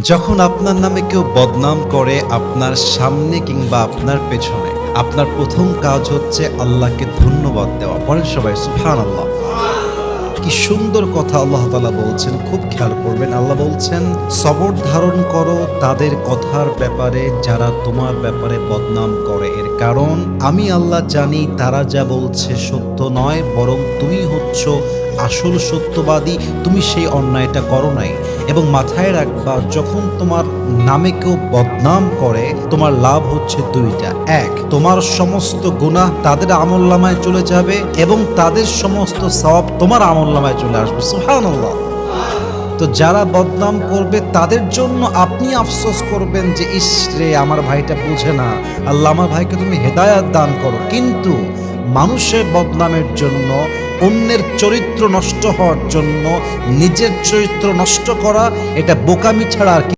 যখন আপনার নামে কেউ বদনাম করে আপনার সামনে কিংবা আপনার পেছনে, আপনার প্রথম কাজ হচ্ছে আল্লাহকে ধন্যবাদ দেওয়া। বলেন সবাই সুবহানাল্লাহ। কি সুন্দর কথা আল্লাহ তাআলা বলছেন, খুব খেয়াল করবেন। আল্লাহ বলছেন, সবর ধারণ করো তাদের কথার ব্যাপারে যারা তোমার ব্যাপারে বদনাম করে। এর কারণ আমি আল্লাহ জানি তারা যা বলছে সত্য নয়, বরং তুমি হচ্ছ আসল সত্যবাদী। তুমি সেই অন্যায়টা করো নাই। এবং মাথায় রাখবা, যখন তোমার নামে কেউ বদনাম করে তোমার লাভ হচ্ছে দুইটা। এক, তোমার সমস্ত গুনাহ তাদের আমলনামায় চলে যাবে এবং তাদের সমস্ত সওয়াব তোমার আমলনামায় চলে আসবে। সুবহানাল্লাহ। তো যারা বদনাম করবে তাদের জন্য আপনি আফসোস করবেন যে ইস রে, আমার ভাইটা বুঝে না, আল্লাহ আমার ভাইকে তুমি হেদায়াত দান করো। কিন্তু মানুষের বদনামের জন্য, অন্যের চরিত্র নষ্ট হওয়ার জন্য নিজের চরিত্র নষ্ট করা, এটা বোকামি ছাড়া আর কি।